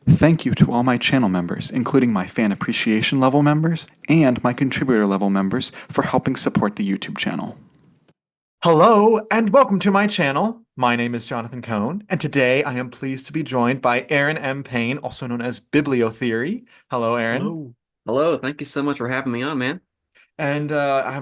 Thank you to all my channel members, including my fan appreciation level members and my contributor level members, for helping support the YouTube channel. Hello and welcome to my channel. My name is Jonathan Cohn, and today I am pleased to be joined by Aaron M. Payne, also known as Bibliotheory. Hello, Aaron. Hello. Hello, thank you so much for having me on, man. And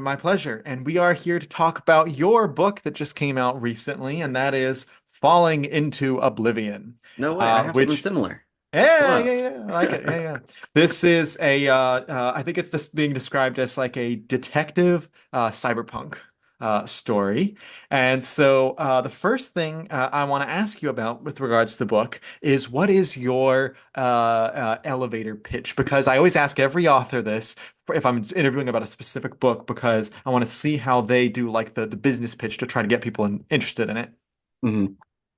my pleasure. And we are here to talk about your book that just came out recently, and that is Falling Into Oblivion, No way, I have something which similar. yeah, Hello. yeah, yeah. I like it. Yeah, yeah. This is I think it's this being described as like a detective cyberpunk story. And so the first thing I want to ask you about with regards to the book is what is your elevator pitch? Because I always ask every author this if I'm interviewing about a specific book because I want to see how they do like the business pitch to try to get people interested in it. hmm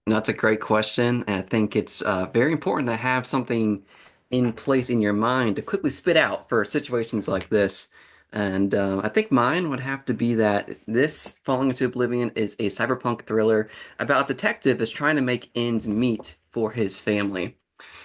That's a great question. And I think it's very important to have something in place in your mind to quickly spit out for situations like this. And I think mine would have to be that this Falling into Oblivion is a cyberpunk thriller about a detective that's trying to make ends meet for his family.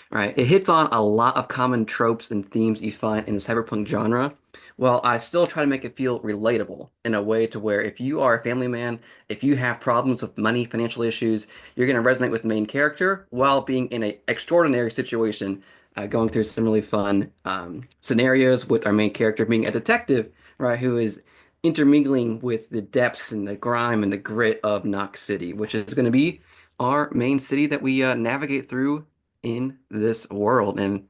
Right. It hits on a lot of common tropes and themes you find in the cyberpunk genre, while I still try to make it feel relatable in a way to where if you are a family man, if you have problems with money, financial issues, you're going to resonate with the main character while being in an extraordinary situation, going through some really fun scenarios with our main character being a detective, right, who is intermingling with the depths and the grime and the grit of Knox City, which is going to be our main city that we navigate through in this world. And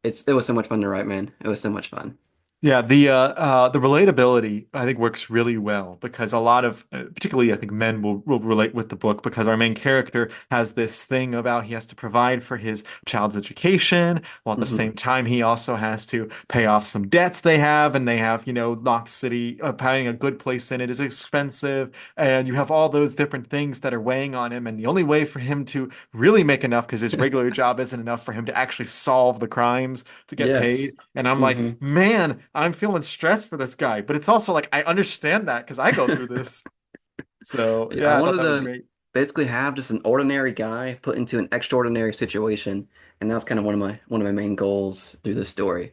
it was so much fun to write, man. It was so much fun. Yeah, the relatability I think works really well because a lot of particularly I think men will relate with the book because our main character has this thing about he has to provide for his child's education while at the hmm same time he also has to pay off some debts they have and they have, Knox City having a good place in it is expensive and you have all those different things that are weighing on him and the only way for him to really make enough because his regular job isn't enough for him to actually solve the crimes to get Yes. paid and I'm like, hmm man, I'm feeling stressed for this guy. But it's also like I understand that because I go through this. So I yeah, I thought wanted that was to great. basically have just an ordinary guy put into an extraordinary situation, and that's kind of one of my main goals through this story.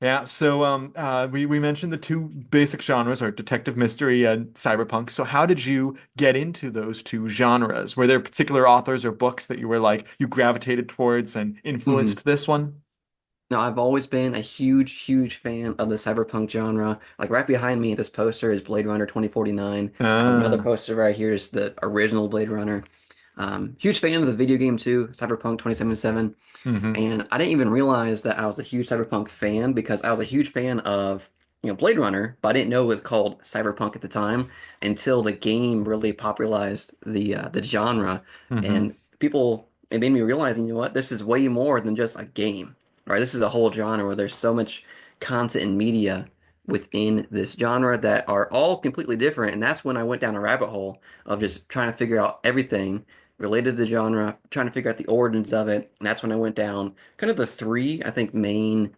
Yeah, so we mentioned the two basic genres are detective mystery and cyberpunk. So how did you get into those two genres? Were there particular authors or books that you were like you gravitated towards and hmm influenced this one? Now, I've always been a huge, huge fan of the cyberpunk genre. Like right behind me, this poster is Blade Runner 2049. I have another Ah, poster right here is the original Blade Runner. Huge fan of the video game too, Cyberpunk 2077. hmm. And I didn't even realize that I was a huge Cyberpunk fan because I was a huge fan of, Blade Runner, but I didn't know it was called Cyberpunk at the time until the game really popularized the genre. Hmm. And it made me realize, you know what, this is way more than just a game, right? This is a whole genre where there's so much content and media within this genre that are all completely different. And that's when I went down a rabbit hole of just trying to figure out everything related to the genre, trying to figure out the origins of it. And that's when I went down kind of the three, I think, main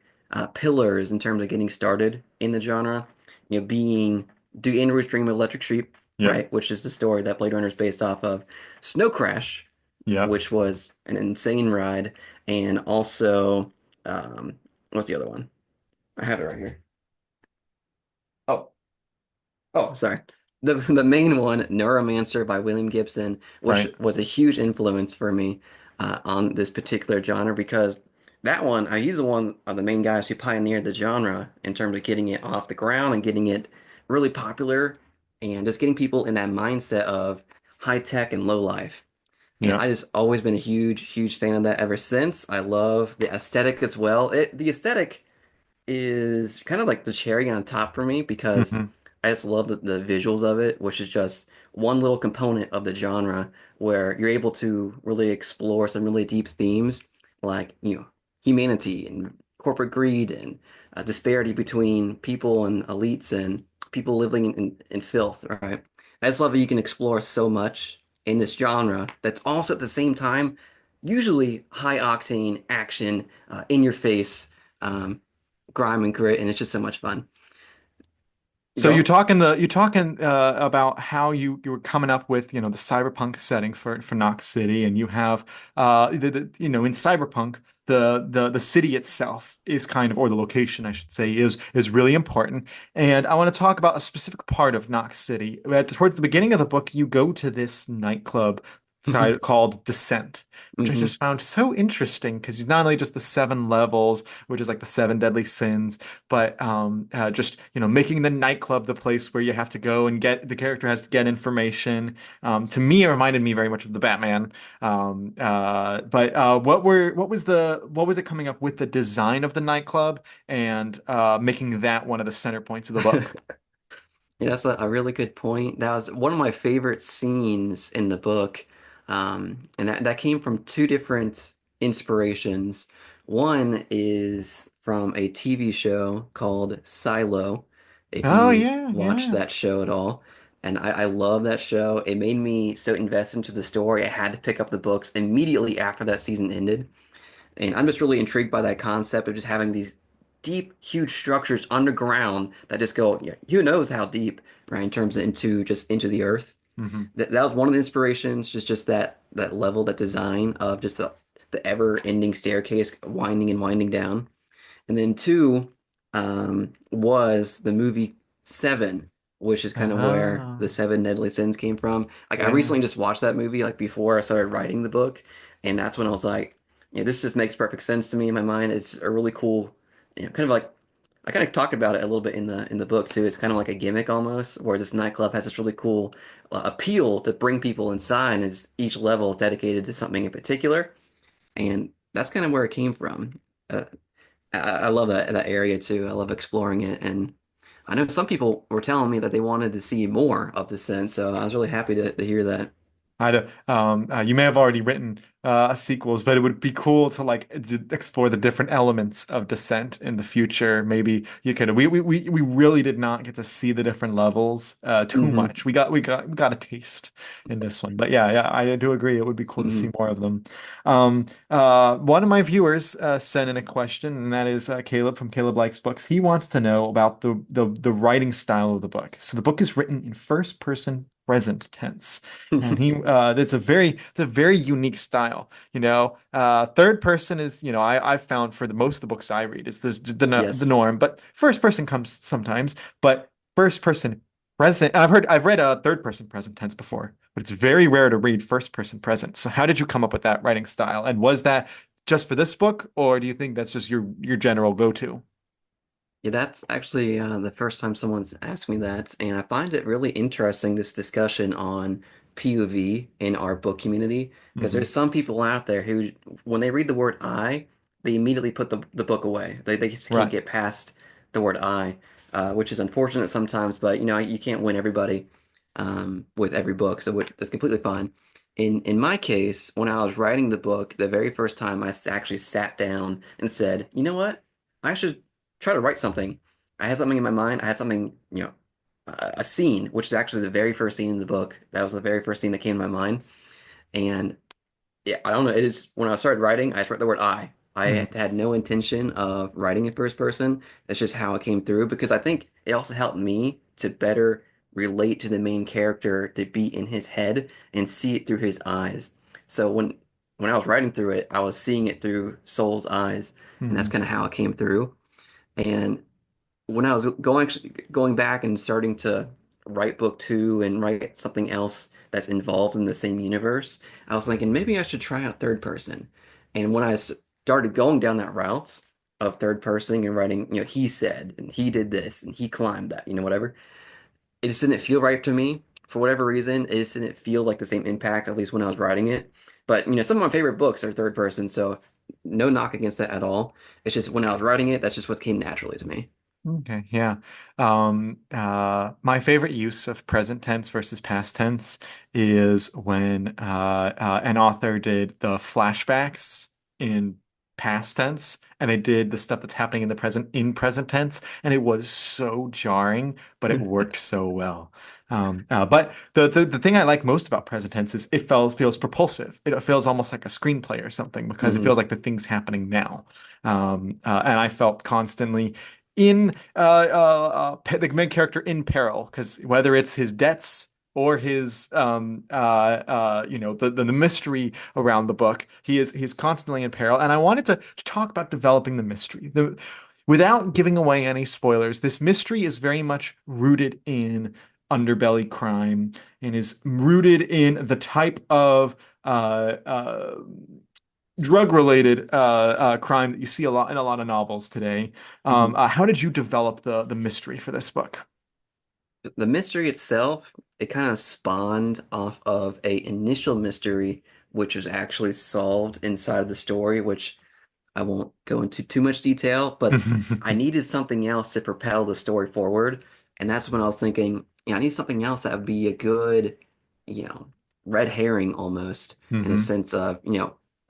pillars in terms of getting started in the genre. Being Do Androids Dream of Electric Sheep, Yep. right? Which is the story that Blade Runner is based off of. Snow Crash, Yep. which was an insane ride, and also, um, what's the other one? I have it right here. Oh, Oh, sorry. The main one, Neuromancer by William Gibson, which Right. was a huge influence for me on this particular genre because that one, he's the one of the main guys who pioneered the genre in terms of getting it off the ground and getting it really popular and just getting people in that mindset of high tech and low life. And I Yep. just always been a huge, huge fan of that ever since. I love the aesthetic as well. The aesthetic is kind of like the cherry on top for me because Hmm. I just love the visuals of it, which is just one little component of the genre where you're able to really explore some really deep themes like, humanity and corporate greed and disparity between people and elites and people living in filth, right? I just love that you can explore so much in this genre that's also at the same time usually high octane action, in your face. Um, Grime and grit, and it's just so much fun. So Go. you're talking about how you were coming up with the cyberpunk setting for Knox City, and you have in cyberpunk the city itself is kind of, or the location, I should say, is really important. And I want to talk about a specific part of Knox City. Towards the beginning of the book, you go to this nightclub side called Descent, which I Hmm. just found so interesting because it's not only just the seven levels, which is like the seven deadly sins, but just making the nightclub the place where you have to go and get the character has to get information. To me, it reminded me very much of the Batman. But what was it coming up with the design of the nightclub and making that one of the center points of the book? Yeah, that's a really good point. That was one of my favorite scenes in the book. And that came from two different inspirations. One is from a TV show called Silo, if Oh you yeah, watch yeah. that show at all. And I love that show. It made me so invested into the story. I had to pick up the books immediately after that season ended. And I'm just really intrigued by that concept of just having these deep, huge structures underground that just go, yeah, who knows how deep, right, in terms of into the earth. Hmm. That was one of the inspirations, just that level, that design of just the ever-ending staircase winding and winding down. And then two was the movie Seven, which is kind of where the Oh, seven deadly sins came from. Like I yeah. recently just watched that movie like before I started writing the book, and that's when I was like, yeah, this just makes perfect sense to me in my mind. It's a really cool, kind of like I kind of talked about it a little bit in the book too. It's kind of like a gimmick almost, where this nightclub has this really cool appeal to bring people inside, as each level is dedicated to something in particular, and that's kind of where it came from. Uh, I love that area too. I love exploring it, and I know some people were telling me that they wanted to see more of Descent, so I was really happy to hear that. I don't, you may have already written sequels, but it would be cool to like explore the different elements of Descent in the future. Maybe you could. We really did not get to see the different levels too Hmm. much. We got a taste in this one, but yeah, I do agree. It would be cool to see Hmm. more of them. One of my viewers sent in a question, and that is Caleb from Caleb Likes Books. He wants to know about the writing style of the book. So the book is written in first person present tense. And it's a very unique style. Third person is, I've found for the most of the books I read is this the Yes. norm, but first person comes sometimes, but first person present. And I've read a third person present tense before, but it's very rare to read first person present. So how did you come up with that writing style? And was that just for this book, or do you think that's just your general go-to? Yeah, that's actually the first time someone's asked me that, and I find it really interesting, this discussion on POV in our book community, because Hmm. there's some people out there who, when they read the word I, they immediately put the book away. They just can't Right. get past the word I, which is unfortunate sometimes, but you can't win everybody with every book, so that's completely fine. In my case, when I was writing the book, the very first time actually sat down and said, you know what? I should try to write something. I had something in my mind. I had something, a scene, which is actually the very first scene in the book. That was the very first scene that came to my mind. And yeah, I don't know. It is when I started writing, I just wrote the word I. I Hmm. had no intention of writing in first person. That's just how it came through because I think it also helped me to better relate to the main character, to be in his head and see it through his eyes. So when I was writing through it, I was seeing it through Soul's eyes, and that's Hmm. kind of how it came through. And when I was going back and starting to write book two and write something else that's involved in the same universe, I was thinking maybe I should try out third person. And when I started going down that route of third person and writing, he said and he did this and he climbed that, whatever, it just didn't feel right to me for whatever reason. It just didn't feel like the same impact, at least when I was writing it. But some of my favorite books are third person, so no knock against that at all. It's just when I was writing it, that's just what came naturally to me. Okay, yeah. My favorite use of present tense versus past tense is when an author did the flashbacks in past tense and they did the stuff that's happening in present tense, and it was so jarring, but it worked so well. But the thing I like most about present tense is it feels propulsive. It feels almost like a screenplay or something because it feels Hmm. like the thing's happening now. And I felt constantly the main character in peril because whether it's his debts or his the mystery around the book. He's constantly in peril, and I wanted to talk about developing the mystery. The Without giving away any spoilers, this mystery is very much rooted in underbelly crime and is rooted in the type of drug-related crime that you see a lot in a lot of novels today. Mhm. How did you develop the mystery for this book? The mystery itself, it kind of spawned off of a initial mystery, which was actually solved inside of the story, which I won't go into too much detail, but I needed something else to propel the story forward. And that's when I was thinking, I need something else that would be a good, you know, red herring almost, in a Hmm. sense of,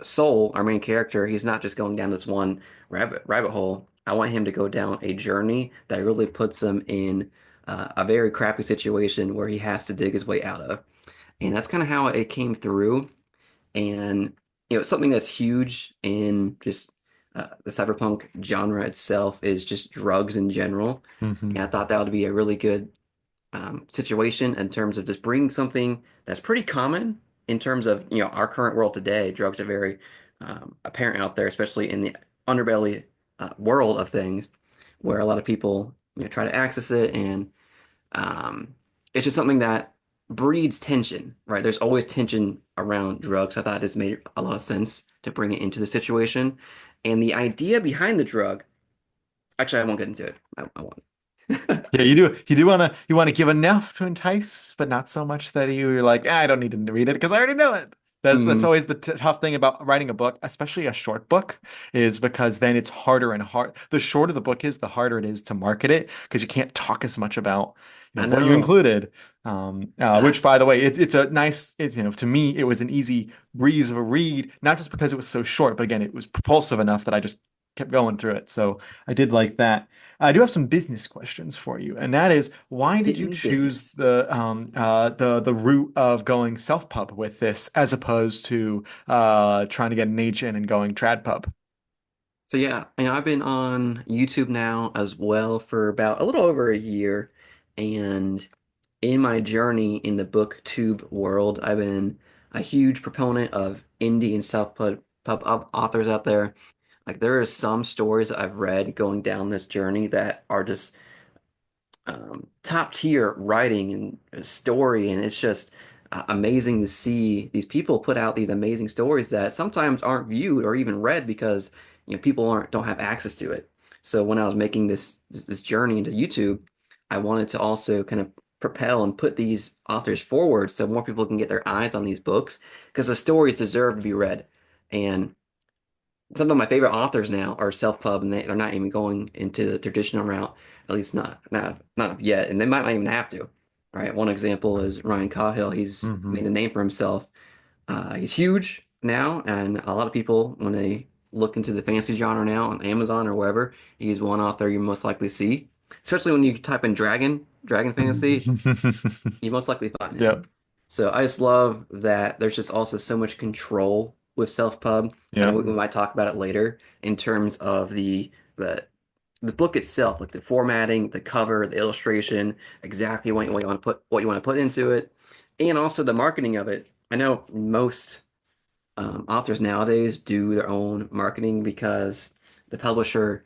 Soul, our main character, he's not just going down this one rabbit hole. I want him to go down a journey that really puts him in a very crappy situation where he has to dig his way out of. And that's kind of how it came through. And something that's huge in just the cyberpunk genre itself is just drugs in general. Hmm. And I thought that would be a really good situation in terms of just bringing something that's pretty common in terms of our current world today. Drugs are very apparent out there, especially in the underbelly world of things, where a lot of people try to access it, and um, it's just something that breeds tension, right? There's always tension around drugs. I thought this made a lot of sense to bring it into the situation. And the idea behind the drug, actually, I won't get into it. I won't. Yeah, you want to give enough to entice, but not so much that you're like, I don't need to read it because I already know it. That's Mhm. always the t tough thing about writing a book, especially a short book, is because then it's harder and hard. The shorter the book is, the harder it is to market it because you can't talk as much about, I what you know. included. Which, by the way, it's a nice. It's to me, it was an easy breeze of a read, not just because it was so short, but again, it was propulsive enough that I just kept going through it. So I did like that. I do have some business questions for you, and that is, why did Hit you me choose business. the route of going self-pub with this as opposed to trying to get an agent and going trad pub? So yeah, I've been on YouTube now as well for about a little over a year, and in my journey in the booktube world, I've been a huge proponent of indie and self-pub authors out there. Like there are some stories that I've read going down this journey that are just top tier writing and story, and it's just amazing to see these people put out these amazing stories that sometimes aren't viewed or even read because people aren't don't have access to it. So when I was making this journey into YouTube, I wanted to also kind of propel and put these authors forward so more people can get their eyes on these books because the stories deserve to be read. And some of my favorite authors now are self-pub, and they're not even going into the traditional route, at least not yet, and they might not even have to. All right, one example is Ryan Cahill. He's Hmm. made a name for himself. He's huge now, and a lot of people, when they look into the fantasy genre now on Amazon or wherever, he's one author you most likely see. Especially when you type in dragon fantasy, you most likely find him. Yep. So I just love that there's just also so much control with self-pub. I know Yep. we might talk about it later in terms of the the book itself, like the formatting, the cover, the illustration, exactly what you want to put into it, and also the marketing of it. I know most authors nowadays do their own marketing because the publisher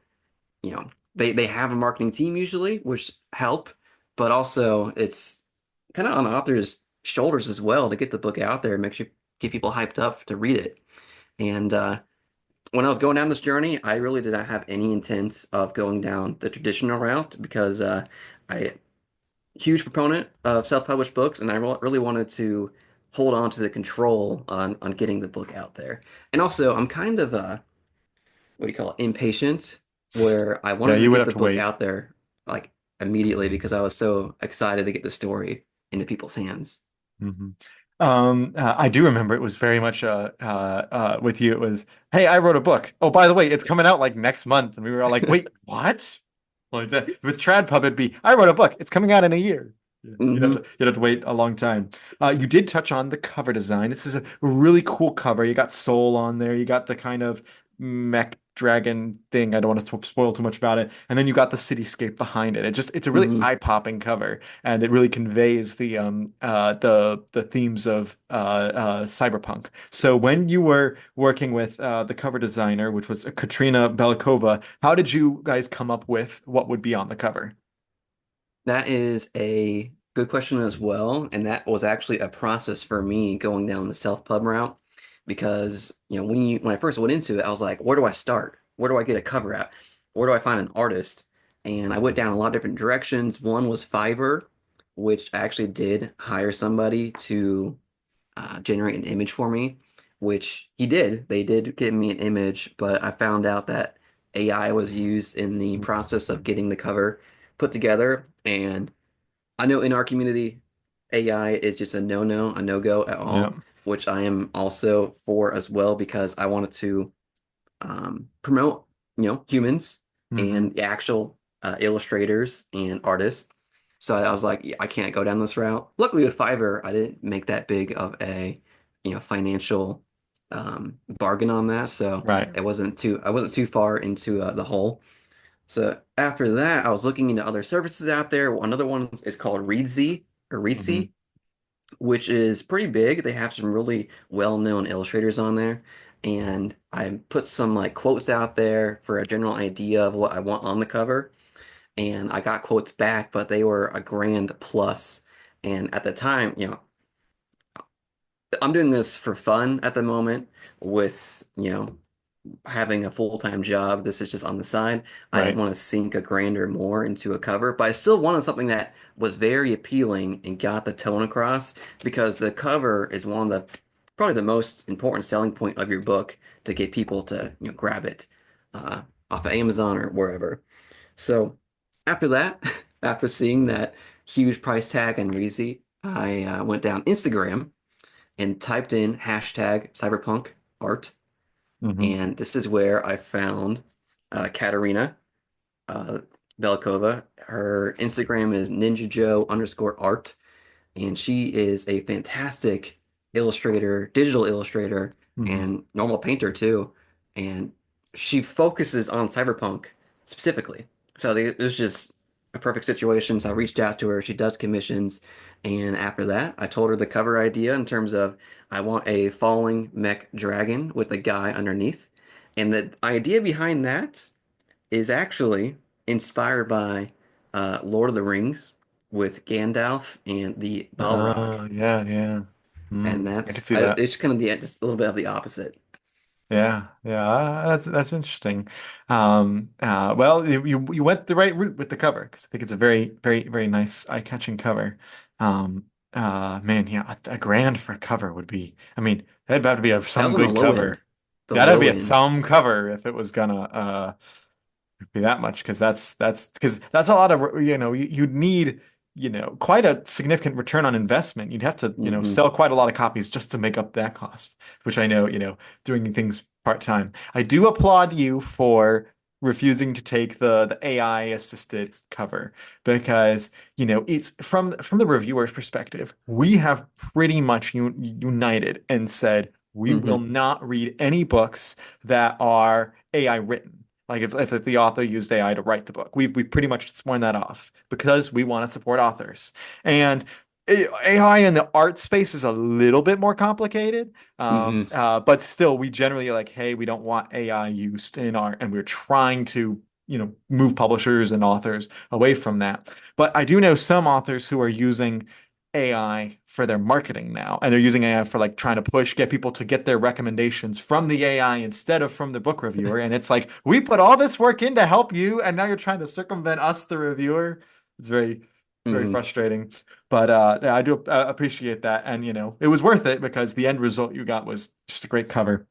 they have a marketing team usually, which help, but also it's kind of on the author's shoulders as well to get the book out there and make sure get people hyped up to read it. And when I was going down this journey, I really did not have any intent of going down the traditional route because I huge proponent of self-published books, and I really wanted to hold on to the control on getting the book out there. And also, I'm kind of what do you call it, impatient, where I Yeah, wanted to you would get have the to book wait. out there like immediately because I was so excited to get the story into people's hands. Hmm. I do remember it was very much with you. It was, hey, I wrote a book. Oh, by the way, it's coming out like next month, and we were all like, wait, what? Like that with Trad Pub, it'd be, I wrote a book. It's coming out in a year. Yeah, Hmm. you'd have to wait a long time. You did touch on the cover design. This is a really cool cover. You got Soul on there. You got the kind of mech dragon thing. I don't want to spoil too much about it. And then you got the cityscape behind it. It's a really Hmm. eye-popping cover, and it really conveys the themes of cyberpunk. So when you were working with the cover designer, which was Katrina Belikova, how did you guys come up with what would be on the cover? That is a good question as well, and that was actually a process for me going down the self-pub route because when I first went into it, I was like, where do I start? Where do I get a cover at? Where do I find an artist? And I went down a lot of different directions. One was Fiverr, which I actually did hire somebody to generate an image for me, which he did. They did give me an image, but I found out that AI was used in the process of getting the cover put together. And I know in our community, AI is just a no-no, a no-go at Yeah. all, which I am also for as well because I wanted to promote, humans Hmm. and the actual illustrators and artists. So I was like, yeah, I can't go down this route. Luckily with Fiverr, I didn't make that big of a, financial bargain on that. So Right. I wasn't too far into the hole. So after that, I was looking into other services out there. Another one is called Reedsy or Hmm. Reedsy, which is pretty big. They have some really well-known illustrators on there. And I put some like quotes out there for a general idea of what I want on the cover. And I got quotes back, but they were a grand plus. And at the time, I'm doing this for fun at the moment with, having a full-time job. This is just on the side. I didn't Right. want to sink a grand or more into a cover, but I still wanted something that was very appealing and got the tone across because the cover is one of the probably the most important selling point of your book to get people to grab it uh, off of Amazon or wherever. So after that, after seeing that huge price tag and Reezy, I went down Instagram and typed in hashtag cyberpunk art, Hmm. and this is where I found Katerina uh, Belikova. Her Instagram is ninjajoe_art, and she is a fantastic illustrator, digital illustrator, Hmm. and normal painter too. And she focuses on cyberpunk specifically. So there's just a perfect situation. So I reached out to her. She does commissions. And after that, I told her the cover idea in terms of I want a falling mech dragon with a guy underneath. And the idea behind that is actually inspired by Lord of the Rings with Gandalf and the Balrog, Yeah, yeah. and I can see that. it's kind of the just a little bit of the opposite. Yeah, yeah, that's interesting. Well, you went the right route with the cover because I think it's a very nice eye-catching cover. Man, yeah, a grand for a cover would be. I mean, that'd have to be That some was on the good low end, cover. the That'd low be a end. some cover if it was gonna be that much because that's a lot of you'd need quite a significant return on investment. You'd have to Hmm. sell quite a lot of copies just to make up that cost, which I know doing things part time. I do applaud you for refusing to take the AI assisted cover because it's from the reviewer's perspective. We have pretty much united and said we will Hmm. not read any books that are AI written. Like if the author used AI to write the book, we've pretty much sworn that off because we want to support authors. And AI in the art space is a little bit more complicated, Hmm. but still, we generally are like, hey, we don't want AI used in art, and we're trying to move publishers and authors away from that. But I do know some authors who are using AI for their marketing now, and they're using AI for like trying to get people to get their recommendations from the AI instead of from the book reviewer. And it's like, we put all this work in to help you, and now you're trying to circumvent us, the reviewer. It's very Hmm. frustrating. But yeah, I do appreciate that. And it was worth it because the end result you got was just a great cover.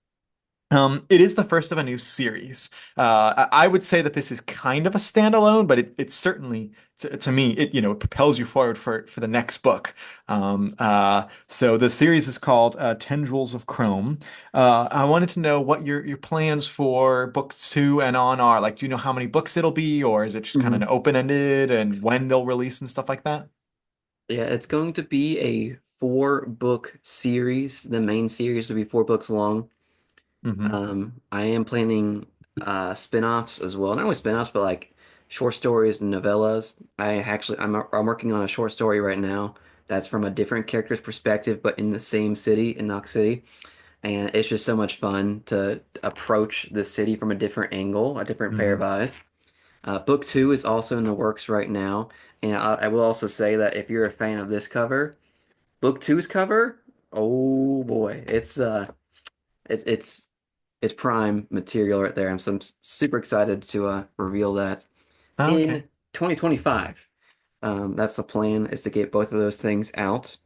It is the first of a new series. I would say that this is kind of a standalone, but it's certainly to me it propels you forward for the next book. So the series is called Tendrils of Chrome. I wanted to know what your plans for books two and on are. Like, do you know how many books it'll be, or is it just kind of Hmm. an open-ended and when they'll release and stuff like that? Yeah, it's going to be a 4 book series. The main series will be 4 books long. Hmm. I am planning. spin-offs as well. Not only spin-offs, but like short stories and novellas. I'm working on a short story right now that's from a different character's perspective, but in the same city, in Knox City. And it's just so much fun to approach the city from a different angle, a different pair of Hmm. eyes. Book two is also in the works right now, and I will also say that if you're a fan of this cover, book two's cover, oh boy, it's it's it's prime material right there. I'm super excited to reveal that Oh, in okay. 2025. That's the plan, is to get both of those things out.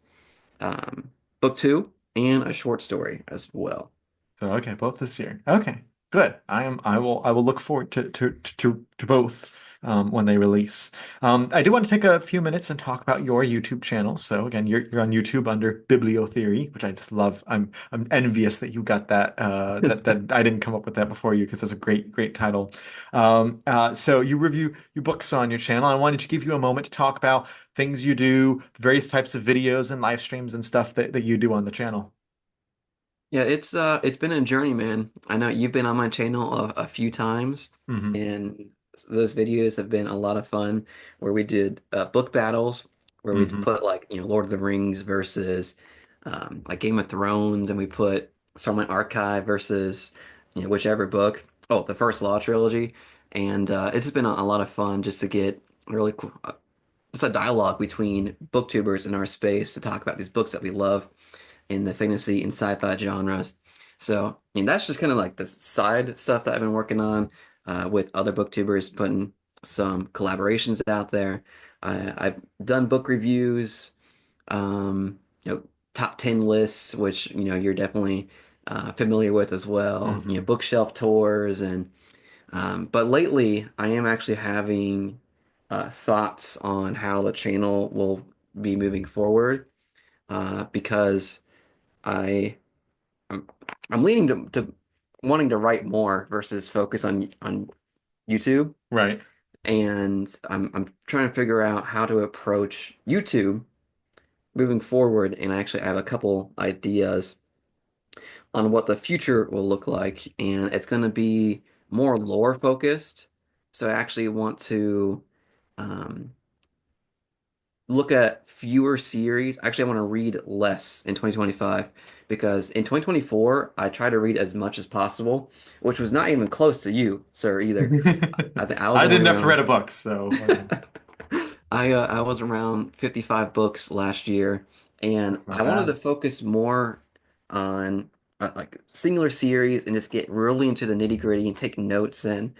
Um, book two and a short story as well. So okay, both this year. Okay, good. I will look forward to both when they release. I do want to take a few minutes and talk about your YouTube channel. So again, you're on YouTube under Bibliotheory, which I just love. I'm envious that you got that that I didn't come up with that before you because that's a great title. So you review your books on your channel. I wanted to give you a moment to talk about things you do, the various types of videos and live streams and stuff that you do on the channel. Yeah, it's been a journey, man. I know you've been on my channel a few times, Hmm. and those videos have been a lot of fun. Where we did book battles, where we Hmm. put like Lord of the Rings versus like Game of Thrones, and we put Starlight Archive versus whichever book. Oh, the First Law trilogy, and it's just been a lot of fun just to get really cool. It's a dialogue between booktubers in our space to talk about these books that we love in the fantasy and sci-fi genres. So, I mean, that's just kind of like the side stuff that I've been working on with other booktubers, putting some collaborations out there. I've done book reviews, you know, top 10 lists, which, you're definitely familiar with as well, Hmm. bookshelf tours and but lately I am actually having thoughts on how the channel will be moving forward because I I'm, I'm leaning to wanting to write more versus focus on YouTube, Right. and I'm trying to figure out how to approach YouTube moving forward. And I actually have a couple ideas on what the future will look like, and it's going to be more lore focused. So I actually want to um, look at fewer series. Actually, I want to read less in 2025 because in 2024, I try to read as much as possible, which was not even close to you, sir, either. I think I was I only didn't have to read around a book, so okay. I was around 55 books last year, and That's not I wanted to bad. focus more on like singular series and just get really into the nitty-gritty and take notes and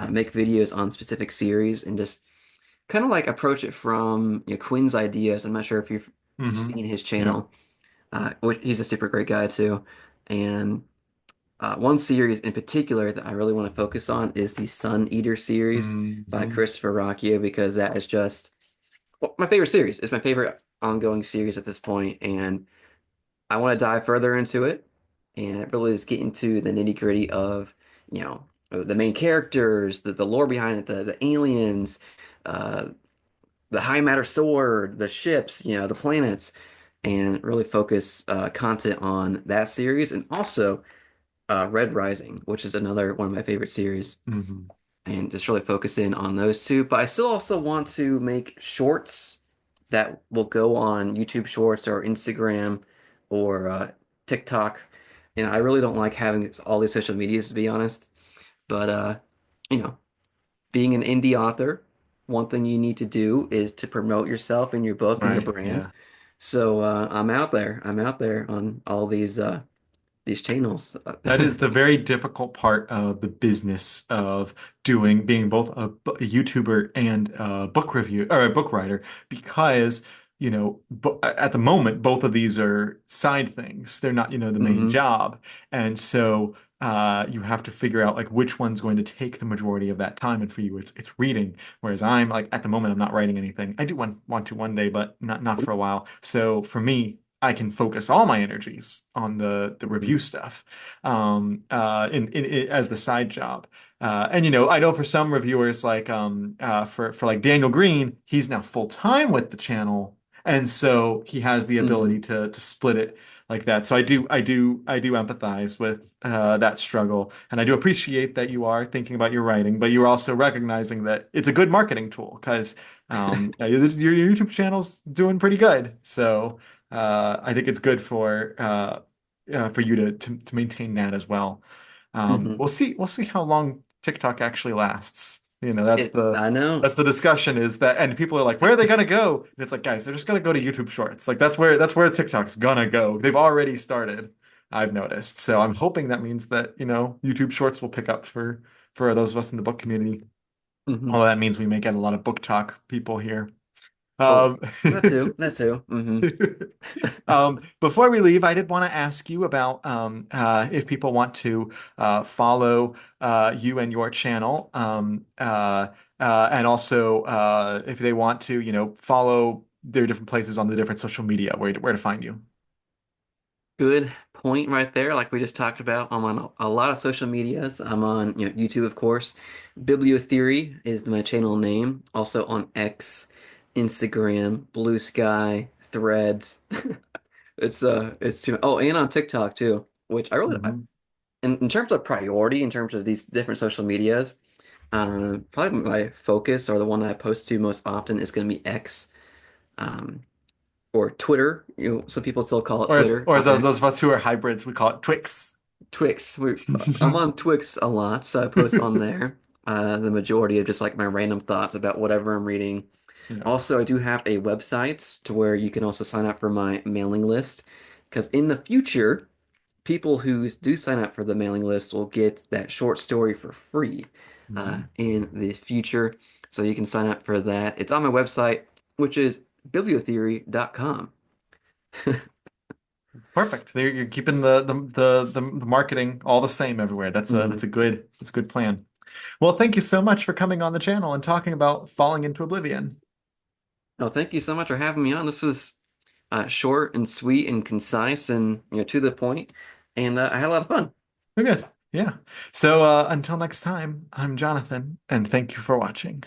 make videos on specific series and just kind of like approach it from Quinn's ideas. I'm not sure if you've Hmm. seen his Yeah. channel. He's a super great guy too. And one series in particular that I really want to focus on is the Sun Eater series by Hmm. Christopher Rocchio because that is just my favorite series. It's my favorite ongoing series at this point, and I want to dive further into it and really just get into the nitty gritty of the main characters, the lore behind it, the aliens. Uh, the high matter sword, the ships, the planets, and really focus content on that series and also Red Rising, which is another one of my favorite series, Hmm. and just really focus in on those two. But I still also want to make shorts that will go on YouTube Shorts or Instagram or TikTok. And I really don't like having all these social medias, to be honest. But you know, being an indie author, one thing you need to do is to promote yourself and your book and your Right. brand. Yeah. So I'm out there. I'm out there on all these channels. That is the very difficult part of the business of being both a YouTuber and a book review or a book writer, because, at the moment, both of these are side things. They're not, the main hmm job. And so you have to figure out like which one's going to take the majority of that time. And for you, it's reading. Whereas I'm like at the moment, I'm not writing anything. I do want to one day, but not for a while. So for me, I can focus all my energies on the review stuff as the side job. And I know for some reviewers like for like Daniel Green, he's now full time with the channel, and so he has the hmm ability to split it like that. So I do empathize with that struggle, and I do appreciate that you are thinking about your writing, but you're also recognizing that it's a good marketing tool because your YouTube channel's doing pretty good. So I think it's good for you to maintain that as well. Hmm. We'll see how long TikTok actually lasts. That's the I know. that's the discussion is that, and people are like, where are they gonna go? And it's like, guys, they're just gonna go to YouTube Shorts. Like that's where TikTok's gonna go. They've already started, I've noticed. So I'm hoping that means that, YouTube Shorts will pick up for those of us in the book community. Hmm. Although that means we may get a lot of book talk people here. Oh, Um, that too. That too. Hmm. Before we leave, I did want to ask you about if people want to follow you and your channel, and also if they want to, follow their different places on the different social media, where to find you. Good point right there. Like we just talked about, I'm on a lot of social medias. I'm on, YouTube, of course. Bibliotheory is my channel name. Also on X, Instagram, Blue Sky, Threads. It's too. Oh, and on TikTok too, which Mhm. in terms of priority, in terms of these different social medias, probably my focus or the one that I post to most often is going to be X, um, or Twitter. Some people still call it Or as Twitter or as on those X. of us who are hybrids, we call it Twix. Twix. I'm on Twix a lot, so I post on there the majority of just like my random thoughts about whatever I'm reading. Yeah. Also, I do have a website to where you can also sign up for my mailing list, because in the future, people who do sign up for the mailing list will get that short story for free Mhm. in the future. So you can sign up for that. It's on my website, which is bibliotheory.com. Perfect. There you're keeping the marketing all the same everywhere. That's a Hmm. that's a good that's a good plan. Well, thank you so much for coming on the channel and talking about Falling into Oblivion. Oh, thank you so much for having me on. This was short and sweet and concise and to the point, and I had a lot of fun. Very good. Yeah. So until next time, I'm Jonathan, and thank you for watching.